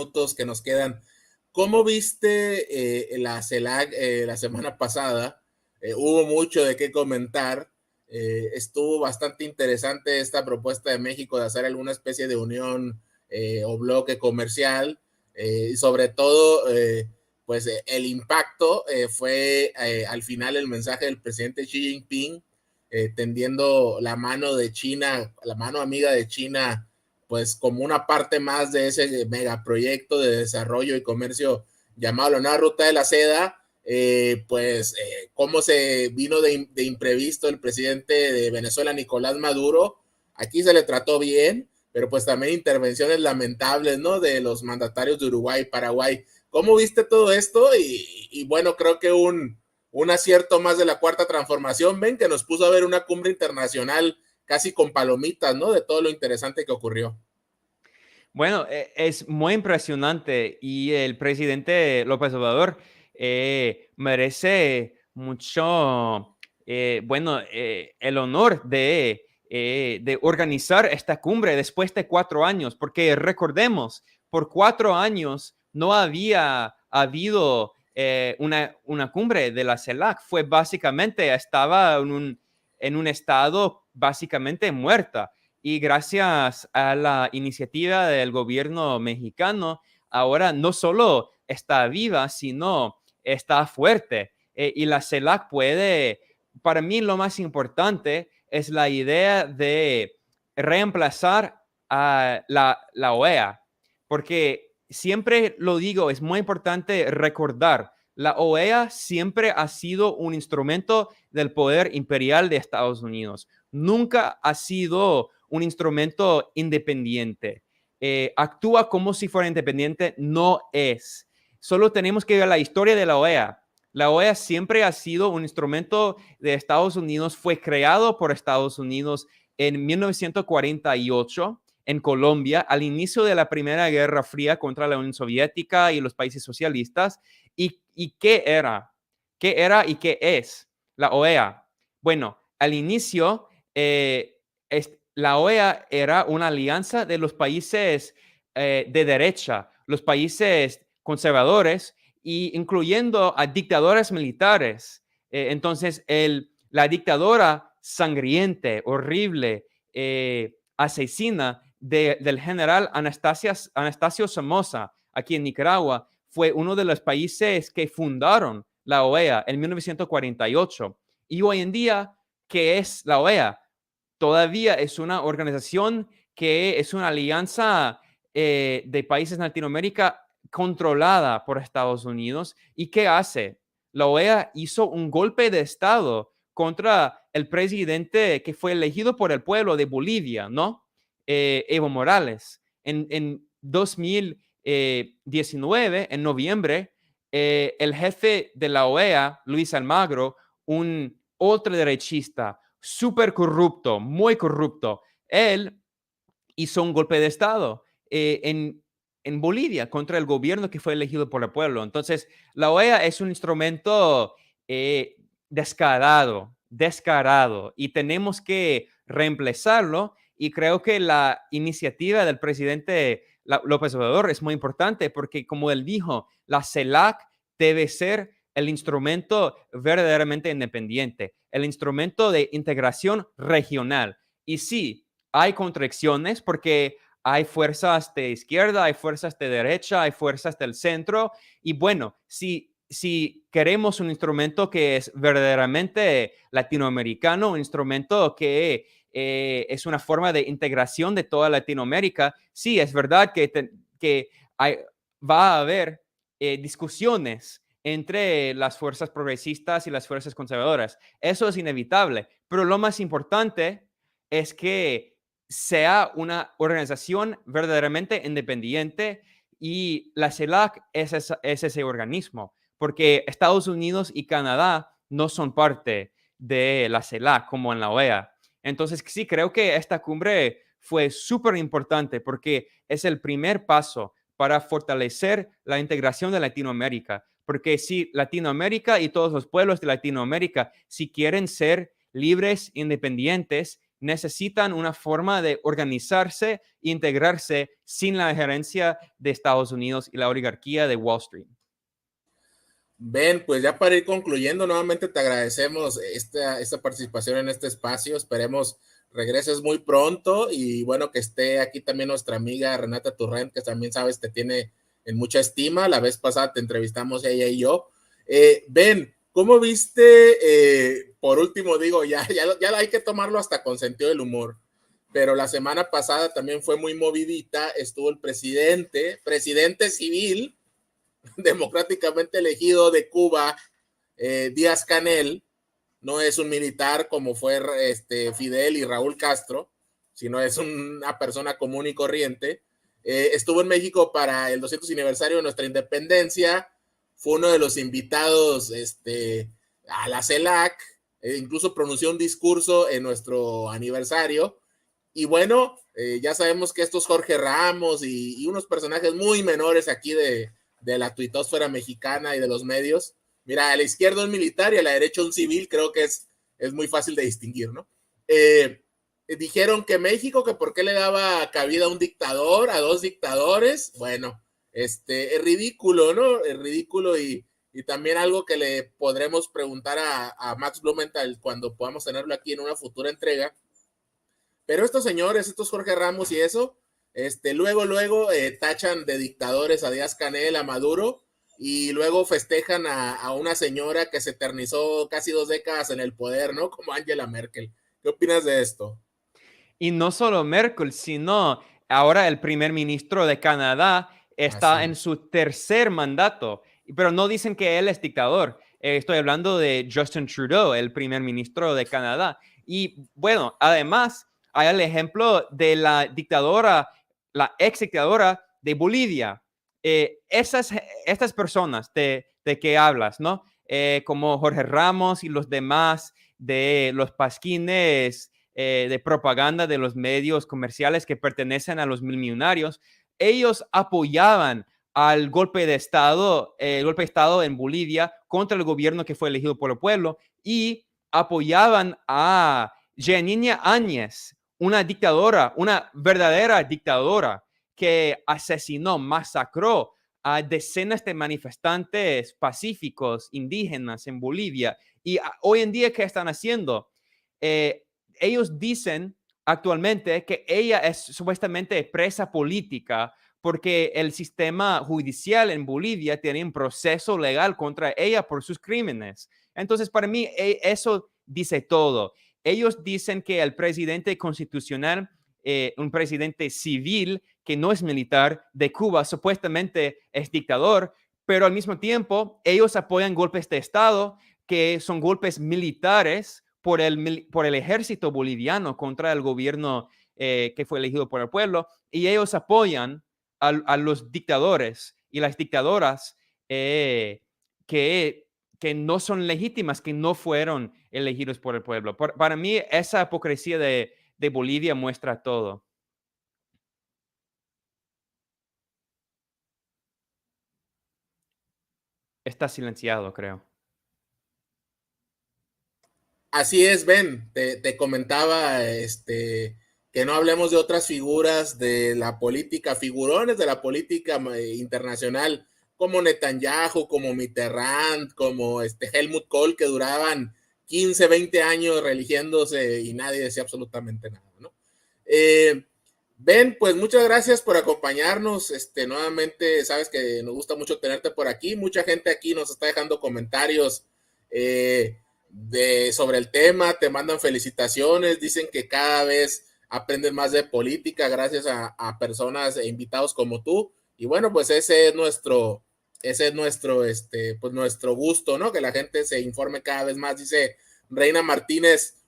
minutos que nos quedan, ¿cómo viste la CELAC la semana pasada? Hubo mucho de qué comentar. Estuvo bastante interesante esta propuesta de México de hacer alguna especie de unión o bloque comercial, y sobre todo, pues el impacto fue al final el mensaje del presidente Xi Jinping, tendiendo la mano de China, la mano amiga de China, pues como una parte más de ese megaproyecto de desarrollo y comercio llamado la nueva ruta de la seda. Cómo se vino de imprevisto el presidente de Venezuela, Nicolás Maduro. Aquí se le trató bien, pero pues también intervenciones lamentables, ¿no? De los mandatarios de Uruguay y Paraguay. ¿Cómo viste todo esto? Y bueno, creo que un acierto más de la Cuarta Transformación, ven, que nos puso a ver una cumbre internacional casi con palomitas, ¿no? De todo lo interesante que ocurrió. Bueno, es muy impresionante y el presidente López Obrador merece mucho, el honor de organizar esta cumbre después de 4 años, porque recordemos, por 4 años no había habido una cumbre de la CELAC. Fue básicamente, estaba en un estado básicamente muerta. Y gracias a la iniciativa del gobierno mexicano, ahora no solo está viva, sino está fuerte. Y la CELAC puede, para mí lo más importante es la idea de reemplazar a la OEA, porque siempre lo digo, es muy importante recordar, la OEA siempre ha sido un instrumento del poder imperial de Estados Unidos. Nunca ha sido un instrumento independiente. Actúa como si fuera independiente, no es. Solo tenemos que ver la historia de la OEA. La OEA siempre ha sido un instrumento de Estados Unidos, fue creado por Estados Unidos en 1948 en Colombia, al inicio de la Primera Guerra Fría contra la Unión Soviética y los países socialistas. ¿Y qué era? ¿Qué era y qué es la OEA? Bueno, al inicio, la OEA era una alianza de los países de derecha, los países conservadores, y incluyendo a dictadores militares. Entonces, la dictadura sangriente, horrible, asesina del general Anastasio Somoza, aquí en Nicaragua, fue uno de los países que fundaron la OEA en 1948. Y hoy en día, ¿qué es la OEA? Todavía es una organización que es una alianza de países de Latinoamérica controlada por Estados Unidos. ¿Y qué hace? La OEA hizo un golpe de Estado contra el presidente que fue elegido por el pueblo de Bolivia, ¿no? Evo Morales. En 2019, en noviembre, el jefe de la OEA, Luis Almagro, un ultraderechista, súper corrupto, muy corrupto, él hizo un golpe de Estado en Bolivia contra el gobierno que fue elegido por el pueblo. Entonces, la OEA es un instrumento descarado, y tenemos que reemplazarlo. Y creo que la iniciativa del presidente López Obrador es muy importante porque, como él dijo, la CELAC debe ser el instrumento verdaderamente independiente, el instrumento de integración regional. Y sí, hay contradicciones porque hay fuerzas de izquierda, hay fuerzas de derecha, hay fuerzas del centro. Y bueno, si queremos un instrumento que es verdaderamente latinoamericano, un instrumento que es una forma de integración de toda Latinoamérica, sí, es verdad que va a haber discusiones entre las fuerzas progresistas y las fuerzas conservadoras. Eso es inevitable, pero lo más importante es que sea una organización verdaderamente independiente, y la CELAC es ese organismo, porque Estados Unidos y Canadá no son parte de la CELAC como en la OEA. Entonces, sí, creo que esta cumbre fue súper importante porque es el primer paso para fortalecer la integración de Latinoamérica. Porque si Latinoamérica y todos los pueblos de Latinoamérica, si quieren ser libres, independientes, necesitan una forma de organizarse e integrarse sin la injerencia de Estados Unidos y la oligarquía de Wall Street. Ben, pues ya para ir concluyendo, nuevamente te agradecemos esta participación en este espacio. Esperemos regreses muy pronto y bueno, que esté aquí también nuestra amiga Renata Turrent, que también sabes te tiene en mucha estima. La vez pasada te entrevistamos ella y yo. Ben, ¿cómo viste? Por último, digo, ya hay que tomarlo hasta con sentido del humor, pero la semana pasada también fue muy movidita. Estuvo el presidente civil, democráticamente elegido de Cuba, Díaz-Canel. No es un militar como fue Fidel y Raúl Castro, sino es una persona común y corriente. Estuvo en México para el 200 aniversario de nuestra independencia, fue uno de los invitados a la CELAC, incluso pronunció un discurso en nuestro aniversario. Y bueno, ya sabemos que estos Jorge Ramos y unos personajes muy menores aquí de la tuitosfera mexicana y de los medios. Mira, a la izquierda un militar y a la derecha un civil, creo que es muy fácil de distinguir, ¿no? Dijeron que México, que por qué le daba cabida a un dictador, a dos dictadores. Bueno, es ridículo, ¿no? Es ridículo y también algo que le podremos preguntar a Max Blumenthal cuando podamos tenerlo aquí en una futura entrega. Pero estos señores, estos Jorge Ramos y eso, luego tachan de dictadores a Díaz-Canel, a Maduro, y luego festejan a una señora que se eternizó casi 2 décadas en el poder, ¿no? Como Angela Merkel. ¿Qué opinas de esto? Y no solo Merkel, sino ahora el primer ministro de Canadá está en su tercer mandato, pero no dicen que él es dictador. Estoy hablando de Justin Trudeau, el primer ministro de Canadá. Y bueno, además hay el ejemplo de la dictadora, la ex dictadora de Bolivia. Estas personas de que hablas, ¿no? Como Jorge Ramos y los demás de los pasquines de propaganda de los medios comerciales que pertenecen a los millonarios, ellos apoyaban al golpe de Estado en Bolivia contra el gobierno que fue elegido por el pueblo y apoyaban a Janine Áñez, una dictadora, una verdadera dictadora que asesinó, masacró a decenas de manifestantes pacíficos indígenas en Bolivia. Y hoy en día, ¿qué están haciendo? Ellos dicen actualmente que ella es supuestamente presa política porque el sistema judicial en Bolivia tiene un proceso legal contra ella por sus crímenes. Entonces, para mí, eso dice todo. Ellos dicen que el presidente constitucional, un presidente civil que no es militar de Cuba, supuestamente es dictador, pero al mismo tiempo ellos apoyan golpes de Estado que son golpes militares por el ejército boliviano contra el gobierno que fue elegido por el pueblo, y ellos apoyan a los dictadores y las dictadoras que no son legítimas, que no fueron elegidos por el pueblo. Para mí, esa hipocresía de Bolivia muestra todo. Está silenciado, creo. Así es, Ben, te comentaba que no hablemos de otras figuras de la política, figurones de la política internacional, como Netanyahu, como Mitterrand, como Helmut Kohl, que duraban 15, 20 años religiéndose y nadie decía absolutamente nada, ¿no? Ben, pues muchas gracias por acompañarnos. Nuevamente, sabes que nos gusta mucho tenerte por aquí. Mucha gente aquí nos está dejando comentarios sobre el tema, te mandan felicitaciones, dicen que cada vez aprenden más de política gracias a personas e invitados como tú. Y bueno, pues ese es nuestro pues nuestro gusto, ¿no? Que la gente se informe cada vez más. Dice Reina Martínez,